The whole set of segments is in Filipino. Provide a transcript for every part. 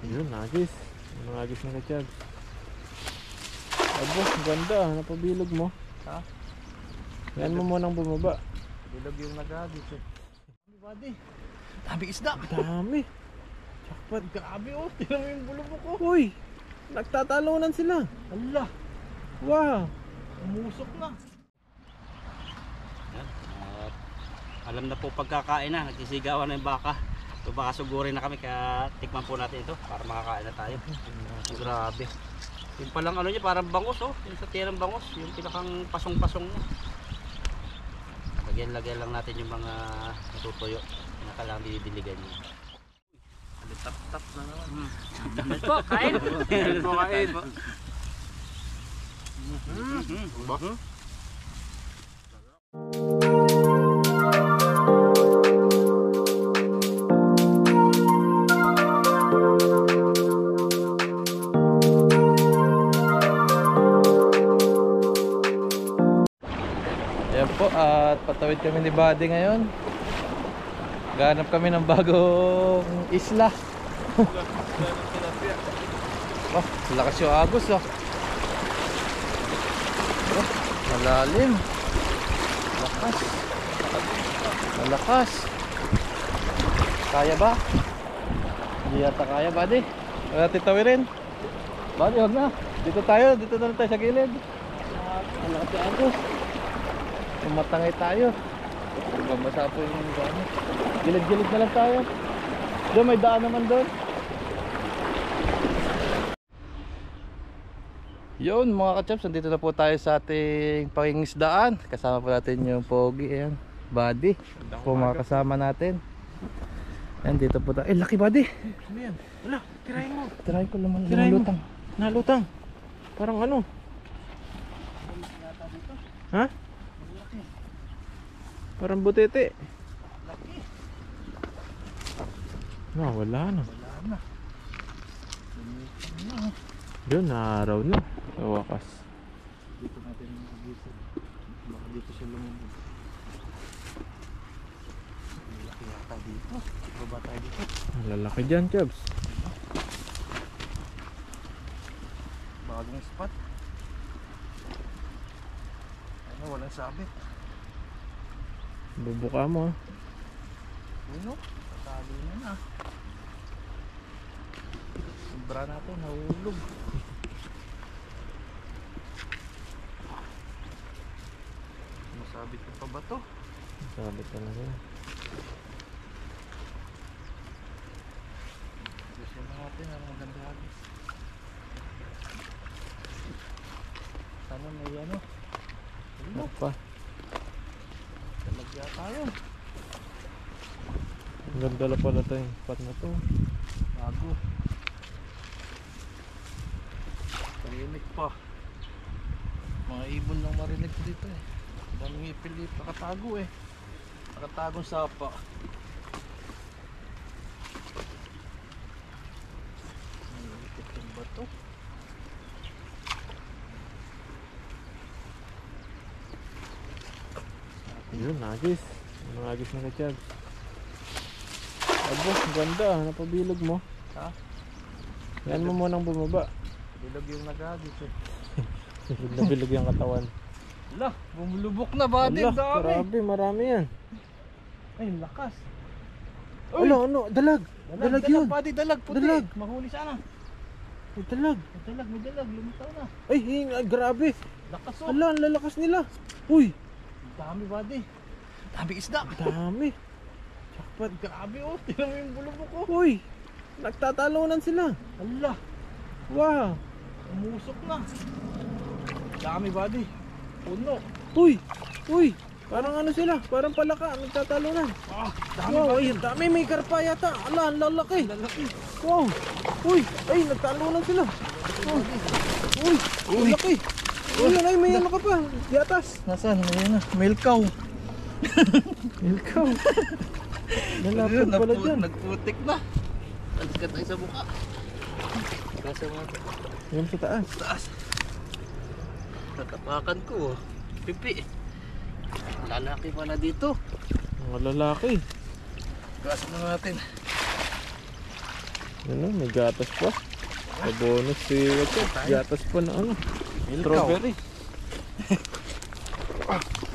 Ayun, nagis. Nagis na ka-chad. Abo, ganda. Napabilog mo. Ha? Yan mo munang bumaba. Bilog yung nagagis eh. Buddy, dami isda. Dami. Jackpot. Grabe oh, tingnan mo yung bulubok ko. Uy, nagtatalunan sila. Allah, Wow. umusok na. Yan. Alam na po pagkakain na, nagsisigawan na yung baka. So baka sugurin na kami, kaya tikman po natin ito para makakain na tayo. Grabe. Yung palang ano niya, parang bangos oh. Yung sa tirang bangos, yung pinakang pasong-pasong niya. Lagyan lang natin yung mga natutuyo. Pinakalang didiligan niya. Tap-tap na naman. Dami po, kain! Kain po, kain. Ayan po, at patawid kami ni Buddy ngayon. Ganap kami ng bagong isla. Oh, lakas yung agos oh. Oh, malalim. Lakas. Malakas. Kaya ba? Hindi yata kaya, Buddy. Wala titawirin. Buddy, huwag na. Dito na lang tayo sa gilid. Malakas yung agos. Tumatangay tayo. Babasa po yung gano'n. Gilid-gilid na lang tayo. Doon may daan naman doon. Yun mga kachaps, nandito na po tayo sa ating pangingisdaan. Kasama po natin yung Pogi. Ayan, Buddy. Po mga kasama natin. Ayan, dito po tayo. Eh, laki Buddy. Ano yan? Wala, tirahin mo. Tirahin ko naman. Tirahin mo. Nalutang. Nalutang. Parang ano? Ha? Parang butete. Laki. No, wala na. Wala na. Yun, naaraw na. Sa wakas. Dito natin yung mag-isip. Baka dito siya lumubog. Laki yata dito. Baba tayo dito. Ang lalaki dyan, Chabs. Bagong spot. Ano, walang sabit. Bubuka mo. Uno, patalo na na. Sobra natin, nahulog. Masabit ko pa ba to? Sabit talaga. Gusto natin ang maganda agis. Sana may ano. Ano? Pa. Talagya tayo. Ang ganda na pala ito yung spot na to. Bago. Tahimik pa. Mga ibon lang marinig ko dito eh. Daming ipil dito. Nakatago eh. Nakatagong sapa. Naiikot yung bato. Yun, nagis. Nagis na ka-Chabs. Abo, ang ganda. Napabilog mo. Ha? Yan mo munang bumaba. Bilog yung nagagis eh. Bilog na bilog yung katawan. Wala, bumulubok na ba din? Ala, Dami. grabe, marami yan. Ay, lakas. Ano, dalag. Dalag yun. Pati dalag, puti. Dalag. Mahuli sana. May dalag. May dalag, lumitaw na. Ay, grabe. Lakas oh. Ala, ang lalakas nila. Uy, Dami buddy. Dami isda. dami. Jackpot. Grabe oh, tingnan mo yung bulubok ko. Uy, nagtatalunan sila. Allah, Wow. umusok na. Dami buddy. Puno. Uy, parang ano sila, parang palaka, nagtatalunan. Ah, dami Wow, buddy. ay, dami, may karpa yata. Ala, ang lalaki. Lalaki. Wow. Uy, ay, nagtalunan sila. Oh. Uy, ang laki. Uy, ay, may ano ka pa, yatas. Nasaan? Ayan na. Milkaw. Milkaw. Nalapad pala dyan. Nagputik na. Alis ka tayo sa mukha. Kasa mo Yan sa taas. taas. Tatapakan ko. Pipi. Lalaki pala dito. Mga lalaki. Gas na natin. Ano, may gatas pa. May bonus si Wachop. Gatas pa na ano. Strawberry.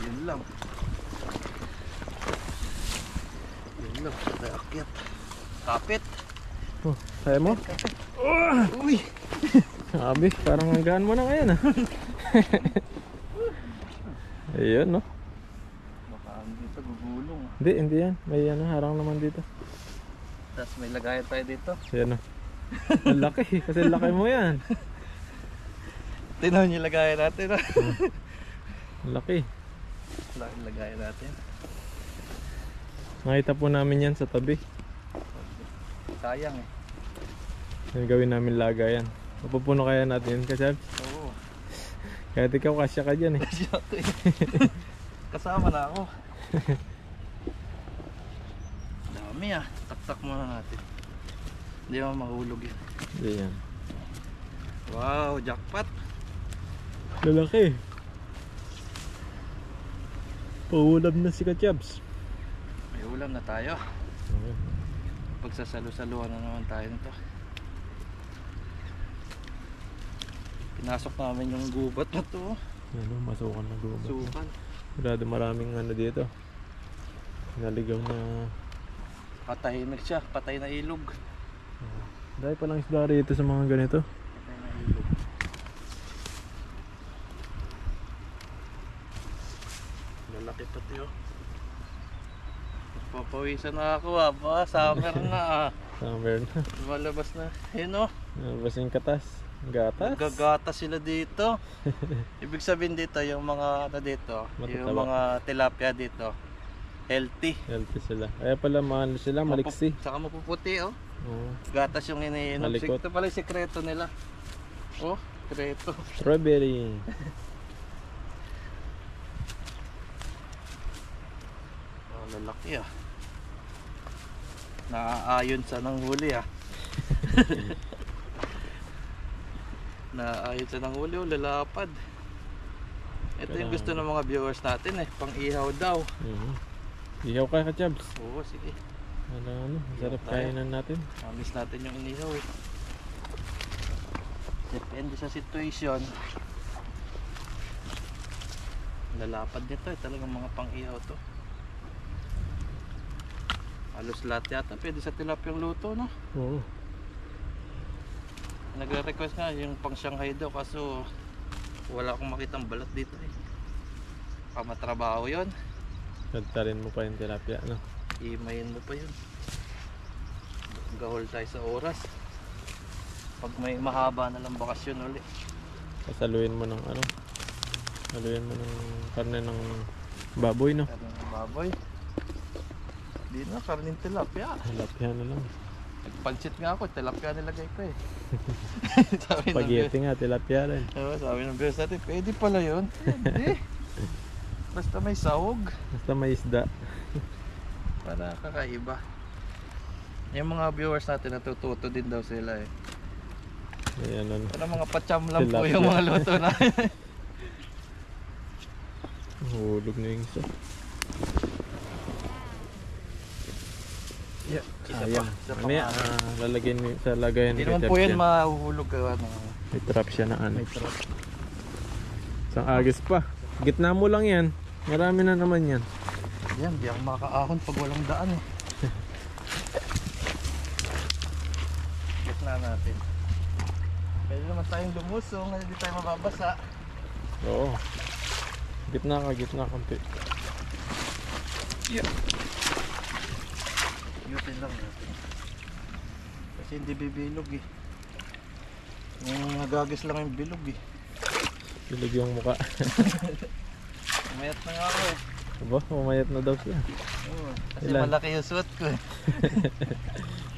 Yun lang. Yun lang. Tayo akyat. Kapit. Oh, kaya mo? Uy! Sabi, parang hanggaan mo na ngayon ah. Ayun no. Baka dito gugulong. Hindi yan. May ano, harang naman dito. Tapos may lagayan tayo dito. Ayan no. Ang laki, kasi laki mo yan. Tinaw yung lagayan natin. Ang laki. Lagayan natin. Nakita po namin yan sa tabi. Sayang eh. Yung gawin namin lagayan. Mapupuno kaya natin yun, Kachab? Oo. Kahit ikaw kasya ka dyan eh. Kasama na ako. Dami ah. Taktak muna natin. Hindi mo mahulog yun. Hindi yan. Wow, jackpot. Lalaki. Paulam na si Kachabs. May ulam na tayo. Pagsasalo-saluhan na naman tayo nito. Pinasok namin yung gubat na to. Ano, masukan na gubat. Sukan. Grado maraming ano dito. Naligaw na. Patahimik siya. Patay na ilog. Dahil palang isda rito sa mga ganito. Patay na ilog. Lalaki pati oh. Papawisan na ako ah. Summer na ah. Summer na. Malabas na. Yun oh. Nalabas yung katas. Gatas. Gagata sila dito. Ibig sabihin dito yung mga ano dito, yung Matataba. mga tilapia dito, healthy. Healthy sila. Kaya pala mahal sila, maliksi. Saka mapuputi oh. Oo. Gatas yung iniinom. Malikot. Ito pala yung sekreto nila. Oh, sekreto. Strawberry. Oh, lalaki ah. Naaayon sa nang huli ah. Naaayon sa nang huli oh, lalapad. Ito yung gusto ng mga viewers natin eh, pang ihaw daw. Ihaw ka, Kachabs. Oo, sige. Ano, sarap Tayo. kainan natin. Miss natin yung inihaw eh. Depende sa situation. Lalapad nito eh, talagang mga pang-ihaw to. Halos lahat yata pwede sa tilapiyang luto no? Oo. Nagre-request nga yung pang Shanghai daw kaso wala akong makitang balat dito eh. Pamatrabaho yun. Tagtarin mo pa yung tilapia, no? Imayin mo pa yun. Gahol tayo sa oras. Pag may mahaba na lang bakasyon ulit. Pasaluin mo ng ano? Saluin mo ng karne ng baboy, no? Karne ng baboy. Di na, karning tilapia. Tilapia na lang. Nagpansit nga ako, tilapia nilagay ko eh. Sabi ng Spaghetti nga, tilapia rin. sabi ng viewers natin, pwede pala yun. Pwede. Basta may sahog. Basta may isda. Para kakaiba. Yung mga viewers natin natututo din daw sila eh. Ayan, ano. Para mga pacham lang po Tilapia. yung mga luto na. Hulog na yung isa. Yeah, Ayan. Ano yan? Lalagyan mo sa lagayan Hindi ni naman Kachabs po yan yan. mahuhulog ka ano. May trap siya na ano. May trap. Isang agis pa. Gitna mo lang yan. Marami na naman yan. Yan, di ako makakaahon pag walang daan eh. Gitna natin. Pwede naman tayong lumusong, hindi tayo mababasa. Oo. Gitna kampi. Yeah. Yutin lang natin. Kasi hindi bibilog eh. Yung nagagis lang yung bilog eh. Bilog yung muka. Umayat na nga ako eh. Aba, umayat na daw siya. Oo, kasi Ilan? malaki yung suot ko eh.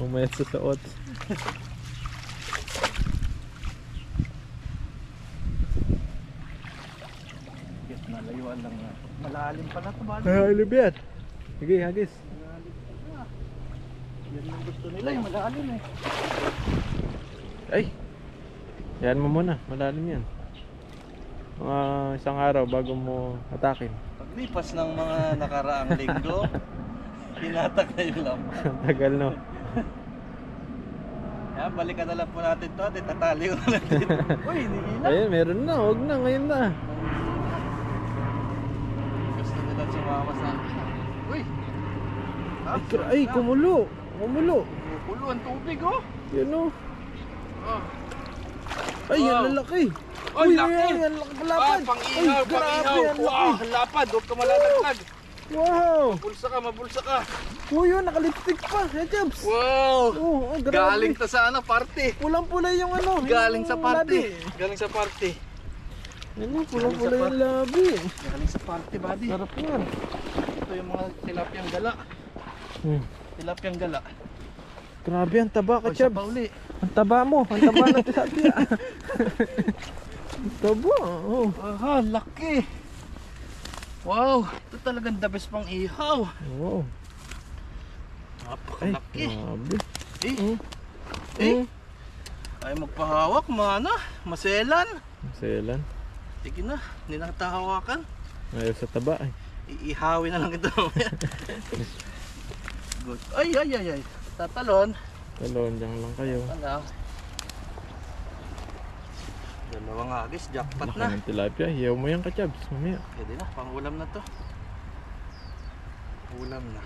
Umayat sa suot. Yes, nalayuan lang nga. Malalim pala ito ba? Ay, libyan. Sige, hagis. Yan yung gusto nila, yung malalim eh. Ay! Yan mo muna, malalim yan. Mga isang araw bago mo atakin. Paglipas ng mga nakaraang linggo, hinatak na yung lamang. Tagal no. Yan, balikan na lang po natin to at itatali ko na lang dito. Uy, hindi na. Ayun, meron na. Huwag na, ngayon na. Gusto nila sumama sa akin. Uy! Ay, kumulo. Kumulo. Pulo ang tubig oh! Yun o. Oh. Ay, Wow. ang lalaki. Ay, laki. Ay, ang laki palapad. Pang-ihaw, Ay, grabe, pang-ihaw. ang Wow, laki. ang lapad. Huwag ka malalaglag. Wow. Mabulsa ka. Uy, yun, nakalipstick pa. Hey, Jobs. Wow! Oh, grabe. Galing to sa ano, party. Pulang-pula yung ano. Galing yung sa party. labi. Galing sa party. Ano, pulang-pula yung labi. Galing sa party, buddy. Sarap yan. Ito yung mga tilapyang gala. Tilapyang gala. Grabe, ang taba ka, O, isa Jobs. pa uli. Ang taba mo. Ang taba ng tilapia. Ang taba, oh. Aha, laki. Wow, ito talagang the best pang ihaw. Wow. Ay, Napakalaki. grabe. Eh, eh. Ay magpahawak, mana. Maselan. Selan. Sige na, hindi na kita hawakan. Ayaw sa taba, ay. Iihawin na lang ito mamaya. Good. Ay. Tatalon. Talon, dyan lang kayo. Wala. Dalawang agis, jackpot Laki na. ng tilapia. Hiyaw mo yan ka, Jobs. Mamaya. Pwede na, pang ulam na to. Ulam na.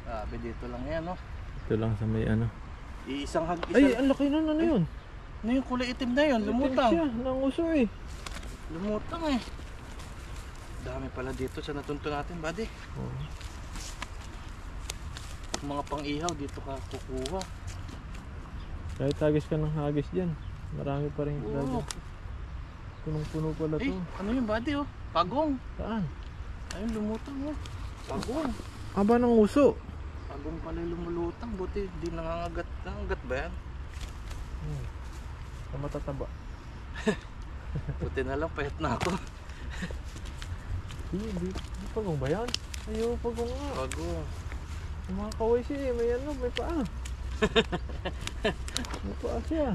Sabi dito lang yan, no? Ito lang sa may ano. Iisang Ay, ang laki nun. Ano yun? Ano yung kulay itim na yun? Lumutang. Itim siya. Nanguso eh. Lumutang eh. Dami pala dito sa natunto natin, buddy. Oh. Mga pang-ihaw dito ka kukuha. Kahit hagis ka ng hagis dyan. Marami pa rin isda Oo. dyan. Punong-puno pala Eh, to. ano yung buddy oh? Pagong. Saan? Ayun, lumutang oh. Pagong. Aba ng uso. Pagong pala yung lumulutang. Buti di nangangagat. Nangangagat ba yan? Sa matataba. Buti na lang, payat na ako. Di pagong ba yan? Ayaw, pagong nga. Pagong. Yung mga kaway siya eh. May ano, may paa. May paa siya.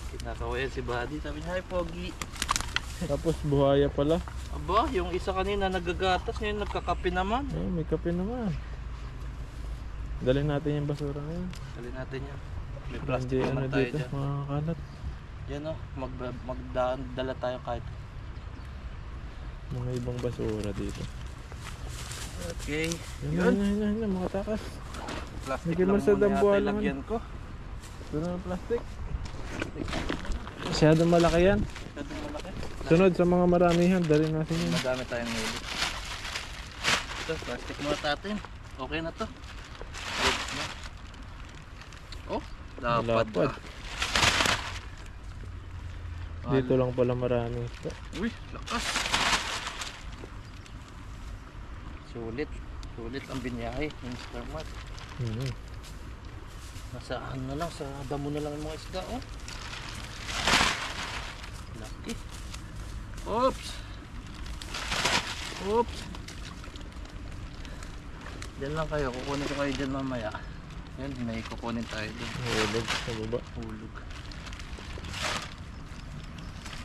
Kinakawayan si buddy. Sabi niya, hi Pogi. Tapos buhaya pala. Aba, yung isa kanina nagagatas. Ngayon nagkakape naman. Eh, may kape naman. Dalhin natin yung basura ngayon. Dali natin yan. May Hindi plastic ano naman tayo dito, dyan. mga kalat. Yan oh, magdala tayo kahit. Mga ibang basura dito. Okay. Yan, mga takas. Plastic Bigyan mo lang sa muna dambuhan yata naman. ilagyan ko. Ito na ang plastic. Masyadong malaki yan. Masyadong malaki. Sunod sa mga maramihan, dalhin natin yan. Madami tayong huli. Ito, plastic muna natin. Okay na to. Good na. Oh, lapad. Lapad. Dito lang pala marami. Uy, lakas. Sulit. Sulit ang binyahe. Mr. Matt. Nasa ano na lang, sa damo na lang yung mga isda, oh. Laki. Oops. Oops. Diyan lang kayo, kukunin ko kayo dyan mamaya. Yan, may kukunin tayo dyan. Hulog sa baba. Hulog.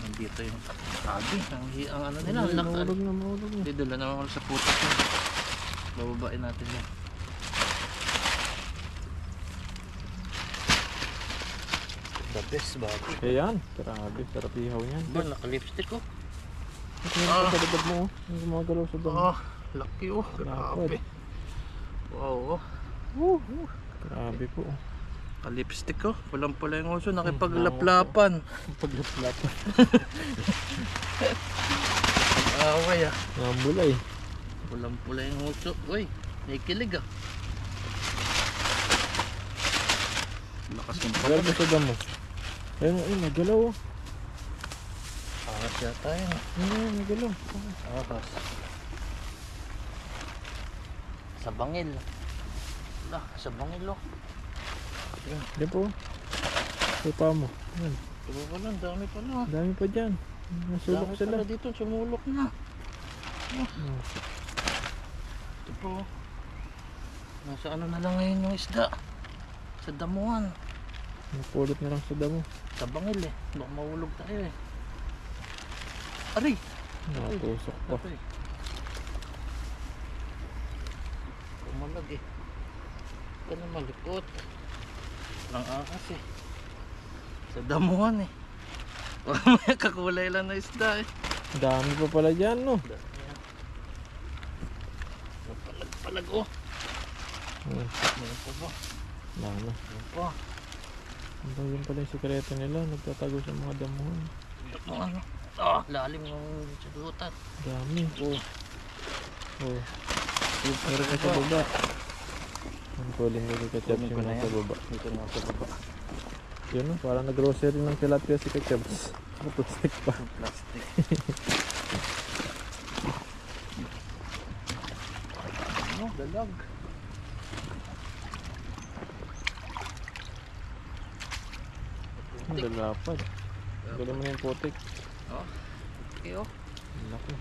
Nandito yung sabi, ang ano nila, ang laki. Mahulog na, mahulog na. Hindi, dala naman ako sa putas yun. Bababain natin yan. The best bago. Ayan, grabe, sarap ihaw niyan. Ba, naka-lipstick oh. At meron pa sa dabag mo, oh. Yung gumagalaw sa damo. Ah, laki oh. Grabe. Wow oh. Grabe po. Naka-lipstick oh. Pulang-pula yung uso. Nakipaglaplapan. Paglaplapan. Away ah. Ang bulay. Pulang-pula yung uso. Uy, may kilig ah. Lakas ng Galaw pala. sa damo. Ayun, ayun, nagalaw. Oh. Angas yata yun ah. Ayun, nagalaw. Ahas. Sa bangil. Wala, sa bangil oh. Diyan po. Tupa mo. Ayan. Diba pala, ang dami pala. Dami pa dyan. Nasulok Dami sila. pala dito, sumulok na. Oh. Ito po. Nasa ano na lang ngayon yung isda. Sa damuhan. Napulot na lang sa damo. Sa bangil eh. Baka mahulog tayo eh. Aray! Nakatusok pa. Aray. Umalag eh. ka na malikot. Lang akas eh. Sa damuhan eh. May kakulay lang na isda eh. Dami pa pala dyan, no? Palag oh. Meron pa ba? Dami. Meron pa. Yun pala yung sikreto nila. Nagtatago sa mga damuhan. Ano ano? Ah, lalim ng sadutan. Dami. Oh. Oh. Meron ka sa baba. Ang kuling nila Kachabs Kunin ko yung na nasa yan. baba. Dito na sa baba. Yun, no? Parang nag-grocery ng tilapia si Kachabs. Plastic pa. Plastic. Ano? Dalag. Ang dalapad. Galing mo na yung putik. Oh. Okay oh. Ang laki.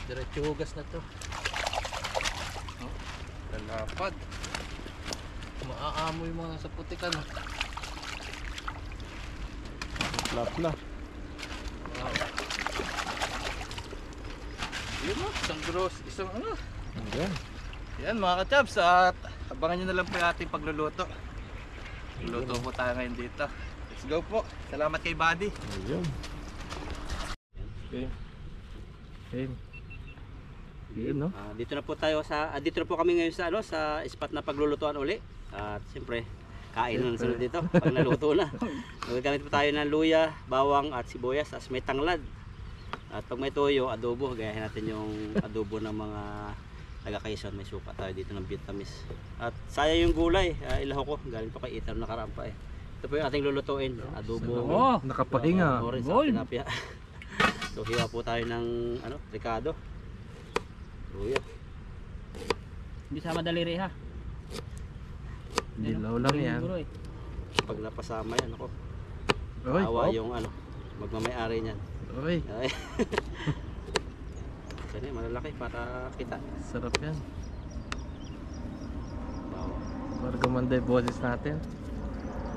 Diretso hugas na to. Oh. Dalapad. Maaamoy mga nasa putikan. Lapla. Wow. Yun mo, isang gross, isang ano. Ayan. Yan mga kachabs, at abangan nyo na lang po yung ating pagluluto. Luto po tayo ngayon dito. Let's go po. Salamat kay Buddy. Ayun. Okay. Okay. Yun, no? Dito na po tayo dito na po kami ngayon sa sa spot na paglulutuan uli. At siyempre, kain na sunod dito pag naluto na. Gagamit po tayo ng luya, bawang at sibuyas as may tanglad. At pag may toyo, adobo, gayahin natin yung adobo ng mga taga Quezon. May suka tayo dito ng Vietnamese. At sayang yung gulay, ilaho ko, galing pa kay Ethan nakaraan pa eh. Ito po yung ating lulutuin, adobo. Oh, nakapahinga. Orange sa tinapia. So hiwa po tayo ng ricado. Luya. Hindi sama daliri ha. Dilaw lang yan. Siguro eh. Pag napasama yan ako. Oy, Awa yung magmamay-ari niyan. Oy, Ay. Kasi malalaki para kita. sarap yan. Wow. Para gumanda yung boses natin.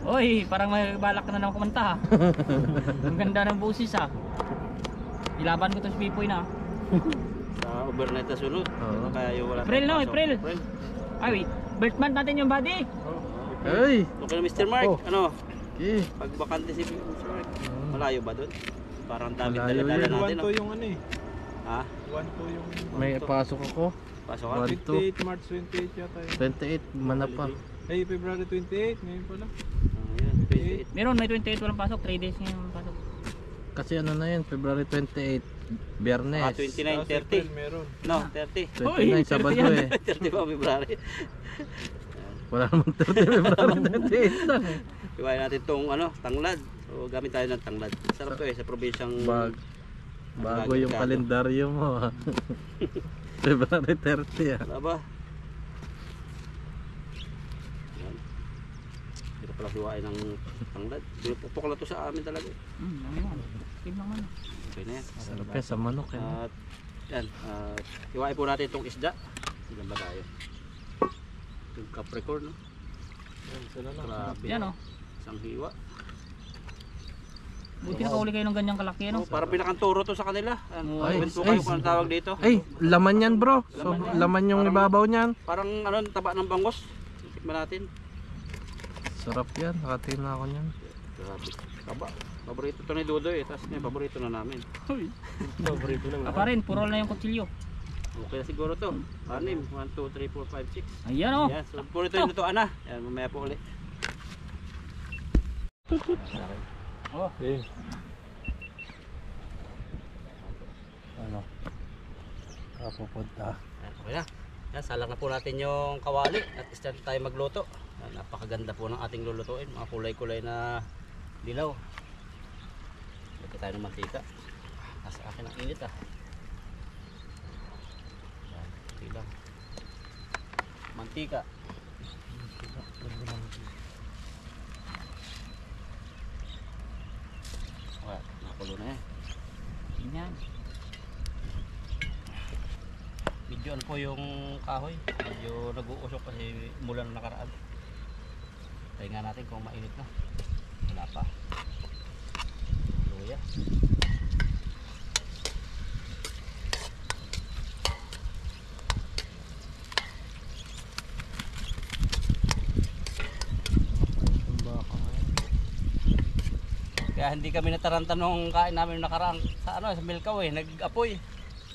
Oy, parang may balak ka na naman kumanta ha. Ang ganda ng boses ha. Ilaban ko to si Pipoy na. Sa overnight na sunod. Oo. Kaya yung wala April, tayong no? pasok. April. Ay, wait. Birth month natin yung buddy. Ay! Okay na Mr. Mark. Oh. Pag bakante si Mr. Mark. Malayo ba doon? Parang daming Malayo dala-dala yun. natin. 1-2 yung ano eh. Ha? 1-2 yung May pasok ako. Pasok ka? 28, March 28 yata yun. 28, manapa. Ay, February 28, ngayon pala. Ayan, 28. Meron, may 28 walang pasok. 3 days ngayon walang pasok. Kasi ano na yun, February 28, Biyernes. 29, Tapos April 30. meron. No, 30. 29, Sabado eh. 30 pa February. Wala namang 30, February 28 lang eh. Iwain natin itong tanglad. So gamit tayo ng tanglad. Sarap to eh sa probinsyang Bago yung kalendaryo mo ha. February 30 ah. Wala ba? Yan. Hindi ko pala hiwain ng tanglad. Pinupupok na to sa amin talaga. Ano yan? Team lang man. Okay na yan. Sarap yan sa manok eh. At yan. Hiwain po natin itong isda. Ilan ba tayo? Yung Capricorn. No? Yan, sila na. Grabe. Yan oh. Isang hiwa. Buti nakahuli kayo ng ganyang kalaki ano. Parang pinakanturo to sa kanila. Ay, Comment po kayo kung anong tawag dito. Ay, laman yan bro. So, laman yung ibabaw niyan. Parang taba ng bangos. Tikman natin. Sarap yan, nakatingin na ako niyan. Grabe. Taba. Paborito to ni Dudoy. Tapos may paborito na namin. Paborito lang. Pa rin, purol na yung kutsilyo. Okay na siguro to. 6. 1, 2, 3, 4, 5, 6. Ayan oh. Yan. So puro ito yung lutuan na. Yan, mamaya po ulit. Okay. Ano? Kapupunta. Yan, okay na. Yan, salang na po natin yung kawali. At start tayo magluto. Yan, napakaganda po ng ating lulutuin. Mga kulay-kulay na dilaw. Lagyan tayo ng mantika. Nasa akin ang init ah. Yan, okay lang. Mantika. Okay, nakulo na yan. Yan. Medyo ano po yung kahoy. Medyo nag-uusok kasi mula na nakaraan. Tayo nga natin kung mainit na. Wala pa. Luya. Kaya hindi kami nataranta nung kain namin nung nakaraan sa ano, sa Milkaw eh, nag-apoy.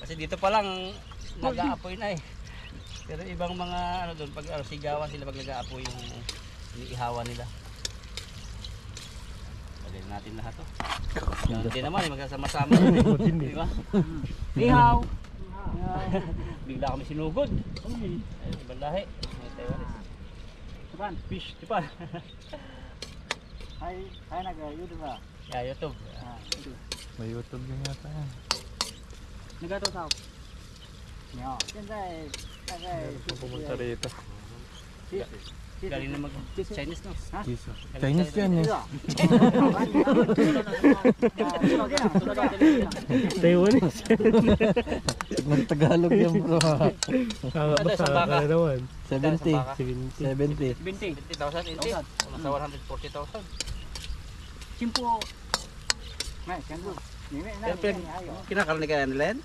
Kasi dito pa lang nag-aapoy na eh. Pero ibang mga ano doon, pag ano, sigawan sila pag nag-aapoy yung iniihawan nila. Pagkain natin lahat to. Hindi naman eh, magkasama-sama yun eh. Di ba? Ihaw. Bigla kami sinugod. Ayun, ibang lahi. May Taiwanese. Japan. Fish, Japan. Hay nag-YouTube ba? Yeah, YouTube. May YouTube din yata yan. 那个多少？没有，现在大概 Pupunta rito. Galing na mag-Chinese no? Ha? Chinese yan eh. Taiwanese. Nagtagalog yan bro. Basta baka. ano naman. 70. 70. 70. 20,000, hindi. Nasa 140,000. Simpo. Nah, kan bu. Kinakarni kaya nila yan?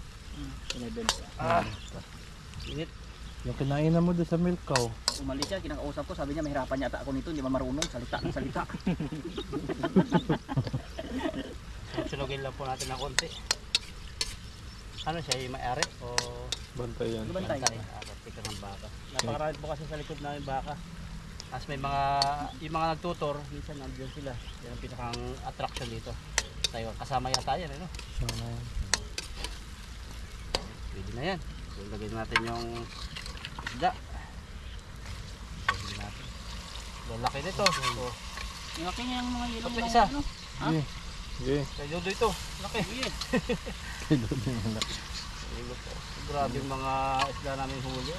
Init. Yung kinainan mo doon sa Milkaw. Umalis siya, kinakausap ko, sabi niya mahirapan yata ako nito, hindi man marunong, salita ng salita. Sunugin lang po natin ng konti. Ano siya, yung may-ari o Bantay yan. Bantay. Tika ng baka. Napakarami po kasi sa likod namin baka. As may mga, yung mga nagtutor, minsan nandiyan sila. Yan ang pinakang attraction dito. Tayo, kasama yata yan, ano? Pwede na yan. So, lagyan natin yung isda. Lagyan natin. Lalaki nito. So, Yung laki niya yung mga ilong Pati isa. ano. Okay. kay Dodo ito. Laki. Grabe yung mga isda namin huli.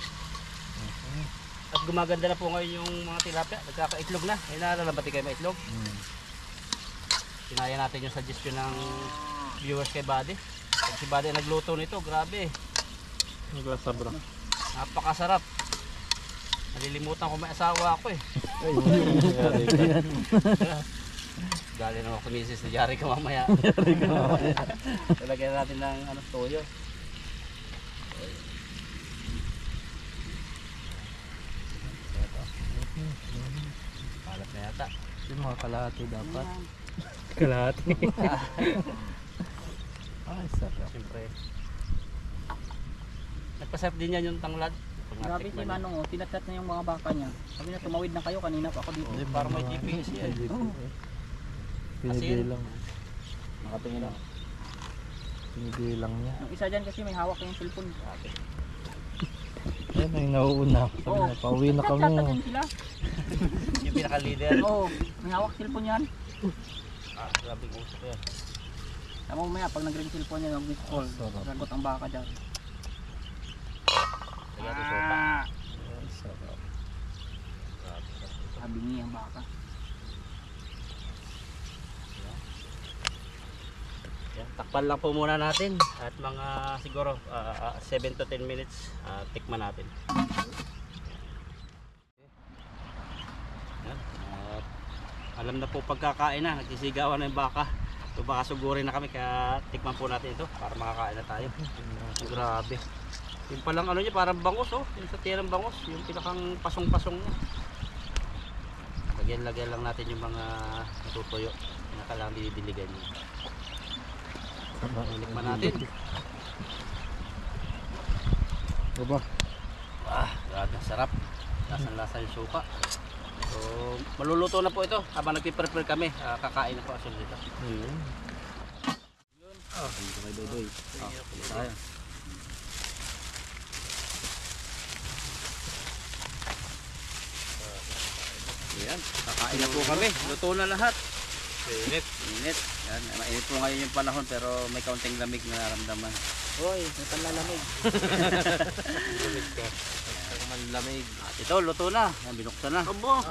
At gumaganda na po ngayon yung mga tilapia. Nagkakaitlog na. Ay nalalabati kayo may itlog. Kinaya natin yung suggestion ng viewers kay Buddy. Pag si Buddy nagluto nito, grabe. Naglasa bro. Napakasarap. Nalilimutan ko may asawa ako eh. Dali naman ako misis na yari ka mamaya. Talagyan natin ng ano, toyo. Palat na yata. Yung mga kalahati dapat. Kalahati. Ay, sarap. Siyempre. Nagpasarap din yan yung tanglad. Grabe si Manong, oh, tinatat na yung mga baka niya. Sabi na tumawid na kayo, kanina pa ako dito. Parang may GPS yan. Pinibilang. Nakatingin lang. Pinibilang niya. Yung isa dyan kasi may hawak yung cellphone. Ayun ay nauuna. Sabi na, pauwi na kami. Nagtatagan sila. Yung pinaka-leader. Oo, may hawak cellphone yan. Grabing usap yan. Tama mo maya, pag nag-ring cellphone niya, mag-miss call. Sarap. Sagot ang baka dyan. Lagyan natin sopa. Ay, sarap. Sabi niya ang baka. Yan, takpan lang po muna natin at mga siguro 7 to 10 minutes tikman natin. Yan, alam na po pagkakain na, nagsisigawan na yung baka. So baka sugurin na kami kaya tikman po natin ito para makakain na tayo. Grabe. Yung palang ano niya parang bangus oh, yung sa tiyang bangus, yung pinakang pasong-pasong niya. Lagyan lang natin yung mga natutuyo. Pinakalang didiligan niya. Tikman natin. Diba? Grabe, sarap. Lasang-lasa yung suka. So, maluluto na po ito. Habang nagpiprepare kami, kakain na po asul dito. Ayun. Hindi ko may dodoy. Tayo. Ayan, kakain na po kami. Luto na lahat. Init. Init. Yan, mainit po ngayon yung panahon pero may kaunting lamig na naramdaman. Hoy, may panlalamig. Lamig. At ito, luto na. Yan, binuksan na. Abo.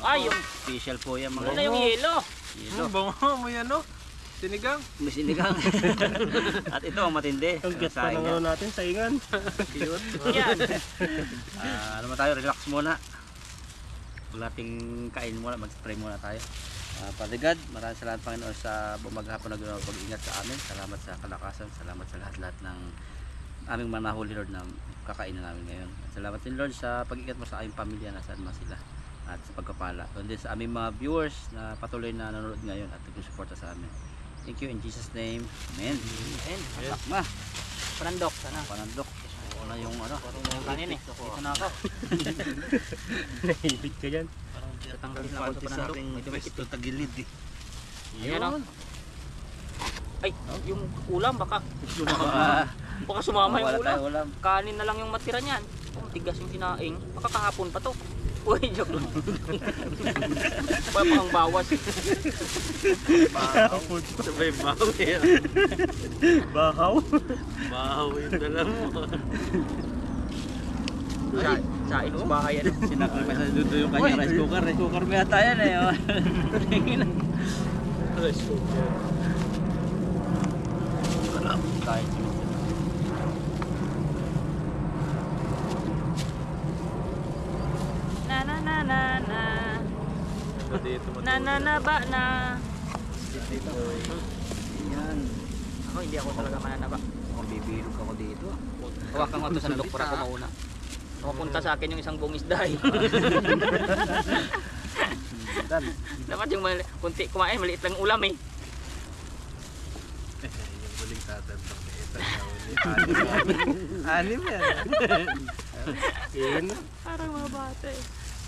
Ay, yung special po yan mga. Ano na yung yelo? Yelo. Bango mo yan no? Sinigang. May sinigang. At ito ang matindi. Ang gas pa Saing ng ano yan. natin, saingan. Cute. Yan. Ano mo tayo, relax muna. Huwag nating kain muna, mag-spray muna tayo. Father God, maraming salamat Panginoon sa bumaghapon na ginawa pag-ingat sa amin. Salamat sa kalakasan, salamat sa lahat-lahat ng aming manahuli Lord na kakainin namin ngayon. At salamat din Lord sa pag-ingat mo sa aming pamilya, nasaan man sila. at sa pagpapala. Kundi sa aming mga viewers na patuloy na nanonood ngayon at nagsusuporta sa amin. Thank you in Jesus name. Amen. Ayan. Ma, Panandok sana. panandok. Ako na yung ano. Yung kanin eh. Dito na ako. Nahilig ka dyan. Tatanggalin lang ako sa panandok. May dumikit. tagilid eh. Ayan o. Ay, yung ulam baka Ah, baka sumama wala yung ulam. tayong ulam. Kanin na lang yung matira niyan. Oh, tigas yung sinaing. Baka kahapon pa to. Uy, joke lang. Wala pang bawas. Sabay bahaw eh. Bahaw. Bahaw yung dala mo. Saing sa bahay ano. Sinakal pa sa dudo yung kanya rice cooker. Rice cooker ba yata yan eh. Oh. Rice cooker. Kahit Na na na na na. Dito Na na na ba na. yan. Ako hindi ako talaga mananaba. Kung bibilog ako dito. Hawakan mo ito sa sandok para ako mauna. Mapunta sa akin yung isang buong isda eh. Dapat yung kunti kumain, maliit lang ulam eh. Yung huling tatantok na ito. Anim yan. Yun. Parang mga bata eh.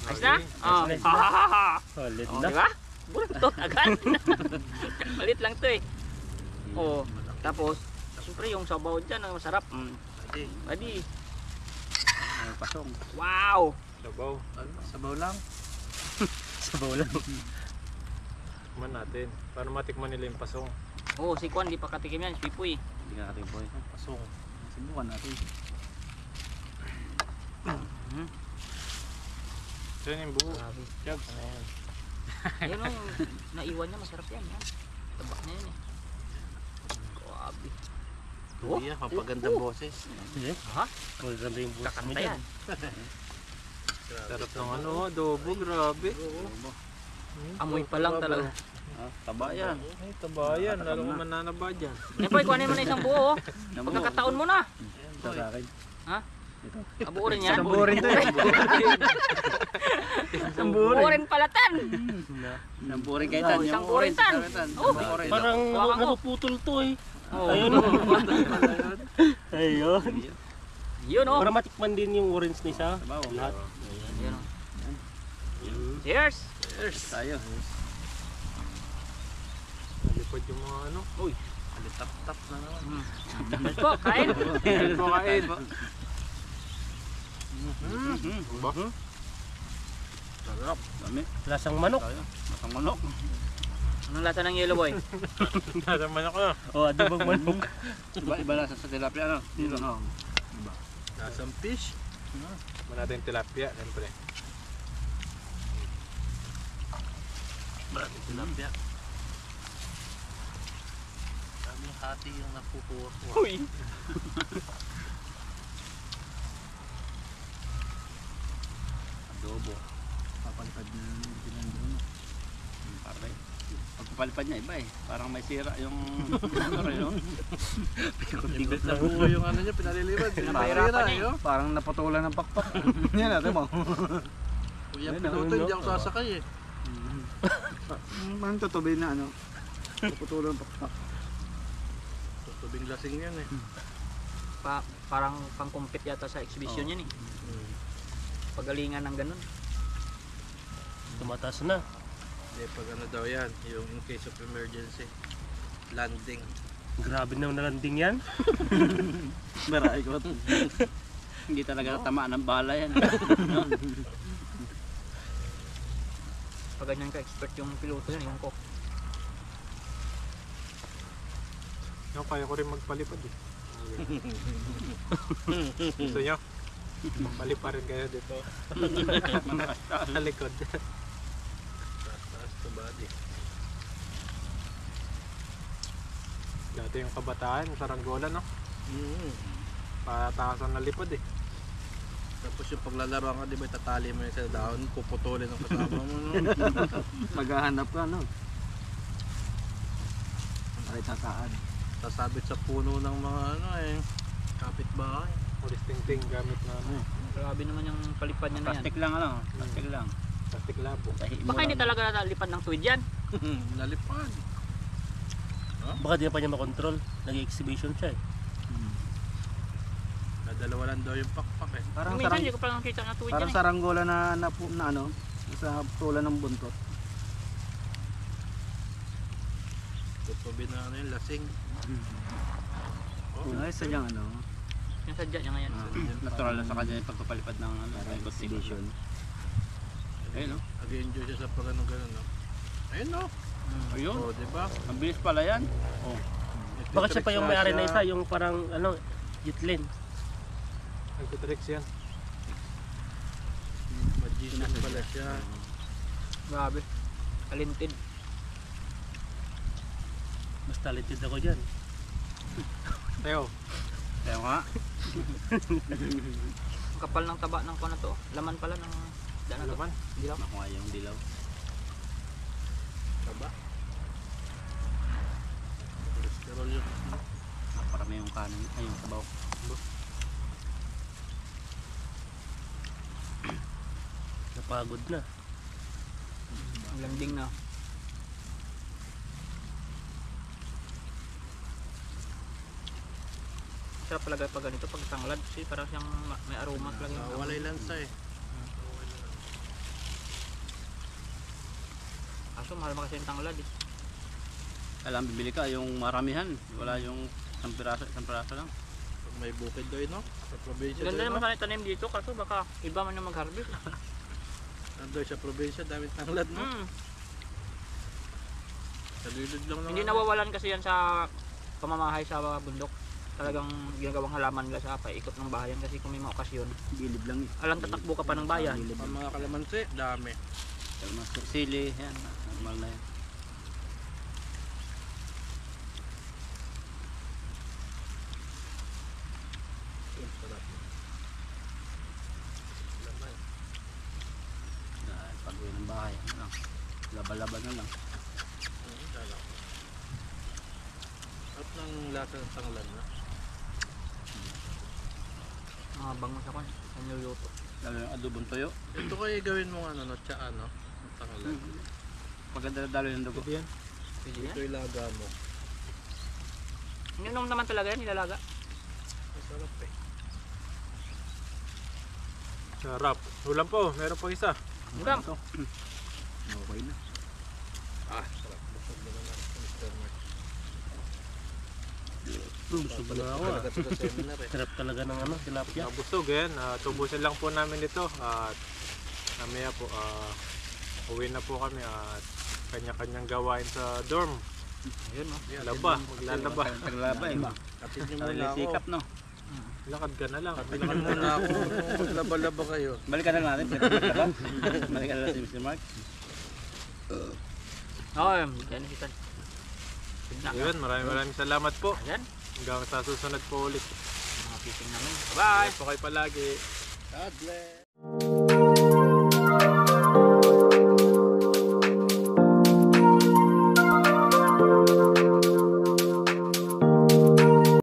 Ayos na? Oh, ha ha ha ha. Solid Oh, na. diba? Buntot agad. Maliit lang to eh. Oh, tapos, siyempre yung sabaw dyan, ang masarap. Adi. Ay, pasong. Wow! Sabaw. Sabaw lang. Sabaw lang. Tikman natin. Para matikman nila yung pasong. Oh, si Kwan, di pa katikim yan. Si Pipoy. Hindi ka natin boy. Pasong. Subukan natin. Ito yun yung buo. Grabe. Jug. Ano yan? Yan o, yung naiwan niya, masarap yan. Yan. Tabak niya yan eh. Grabe. Oh, Iya, kapagandang boses. ha? Maganda yung buo. Kakanta yan. Sarap ng ano, adobo. Grabe. Amoy pa lang talaga. Ah, taba yan. Ay, tabayan. Lalo ko mananaba dyan. Yan po, ikuhanin mo na isang buo. Oh. Pagkakataon mo na. Ito sa akin. Ha? Abuo rin yan. Isang buo rin to eh. Isang buo rin palatan. Isang buo rin kaitan. Isang buo rin tan. Oh, Parang Hawakan ko. napuputol to eh. oh. Ayun. Yun oh. Para matikman din yung orange ni sa Sabaw. lahat. Yun, oh. Cheers! Cheers. Tayo. Nalipad yung mga ano. Uy, alitap-tap na naman. Cheers po, kain. Ayun po kain. Ba? Sarap. Dami. Lasang manok. Tayo. Masang manok. Anong lasa ng yellow boy? Lasang manok na. O, adobong manok. Iba na sa tilapia ano? Dito. Nasang fish. Tikman natin yung tilapia, siyempre. Maraming tilapia. Daming hati yung napupuwa ko. Uy! Adobo. Papalipad na pinandun. Pare. Pagpapalipad niya iba eh. Parang may sira yung ano yun. Imbes na buo yung ano niya, pinalilipad. Napahirapan niya eh. Parang naputulan ng pakpak. Yan natin mo. Kuya, Ayun, piloto ano, hindi ako sasakay eh. Parang tutubi na ano. Naputulan ng pakpak. Tubing lasing yan eh. Parang pang-compete yata sa exhibition yan eh. Pagalingan ng ganun. Tumataas na. Hindi, pag ano daw yan, yung in case of emergency. Landing. Grabe naman na landing yan. Maray ko. Hindi talaga tamaan ng bala yan. Pag ganyan ka, expert yung piloto yan, yung ko. Yung kaya ko rin magpalipad eh. Gusto nyo? Magpalip pa rin kayo dito. Sa likod. Taas to body. Dati yung kabataan, yung saranggola no? Pataasan na lipad eh. Tapos yung paglalaroan ka, di ba itatali mo yung sa dahon, puputulin ang kasama mo. No? Maghahanap ka no. Ay tataan. Sasabit sa puno ng mga ano eh, kapitbahay. Ulis ting-ting gamit na ano. Grabe naman yung palipad niya na yan. Plastic lang ano. Plastic lang. Plastic labo. Baka hindi talaga nalipad ng tuwid yan. Nalipad. Baka di pa niya makontrol. Nag-exhibition siya eh. Nadalawa lang daw yung pakpak eh. Parang Minsan hindi ko pa nakita na tuwid yan parang eh. saranggola na ano, sa tula ng buntot. Tutubi na ano yung lasing. Ay, sadyang ano, Yung sadya niya ngayon. Natural na sa kanya yung pagpapalipad ng ano, exhibition. Ayun, no? Nag-enjoy siya sa pag gano'n, no? Ayun, no? Ayun. Oh, di ba? Ang bilis pala yan. Baka siya pa yung may-ari na isa, yung parang ano, Jitlin. Nagtitricks yan. Magician pala siya. Grabe. Talented. Mas talented ako dyan. Teo. Kaya nga. Ang kapal ng taba ng kuwan na to. Laman pala ng daan na to. Alaman. Dilaw. Nakuha yung dilaw. Taba. Cholesterol yun. Naparami yung kanin. Ay, yung sabaw. Napagod na. Ang landing na. Sarap talaga pag ganito, pag tanglad. Kasi parang siyang may aroma talaga. yung Walay lansa eh. Kaso mahal mo kasi yung tanglad eh. Alam, bibili ka yung maramihan. Wala yung isang piraso lang. Pag may bukid doon, no? Sa probinsya Ganda doon, naman no? sana itanim dito, kaso baka iba man yung mag-harvest. Nandoy sa probinsya, daming tanglad, no? Sa lilid lang naman. Hindi nawawalan kasi yan sa pamamahay sa bundok. Talagang ginagawang halaman nila sa paikot ng bayan kasi kung may mga okasyon, Gilid lang eh. alang tatakbo ka pa ng bayan. Ang mga kalamansi, dami. Mas sili, yan. Normal na yan. Pag-uwi ng bahay, ano lang. Laba-laba na lang. At ng lasa ng tanglad, no? Mga bangus ako, sa niluluto. Lalo yung adobong toyo. Ito kayo gawin mo ano, no? Tsaka, no? Ang tanglad. Maganda na dalo yung dugo. Pwede yan. Pwede Ito yan. ilaga mo. Ininom naman talaga yan, nilalaga. Masarap eh. Sarap. Ulam po. Meron po isa. Hanggang. Okay na. Ah, sarap. Busog na naman. Mr. Mark. Busog na ako ah. Talaga ito sa seminar eh. Sarap talaga ng ano, tilapia. Busog yan. Tubusin lang po namin ito. At namaya po, uwi na po kami at kanya-kanyang gawain sa dorm. Ayun no. Laba. Maglalaba. Taglaba eh. Kapit niyo Sarili muna ako. sikap, no? Lakad ka na lang. Kapit niyo muna ako. Maglaba-laba kayo. Balikan na natin. Balikan na natin si Mr. Mark. Oo, yan si Tan. Yun, maraming salamat po. Ayan, Hanggang sa susunod po ulit. mga fishing namin. Bye! Ingat po kayo palagi. God bless.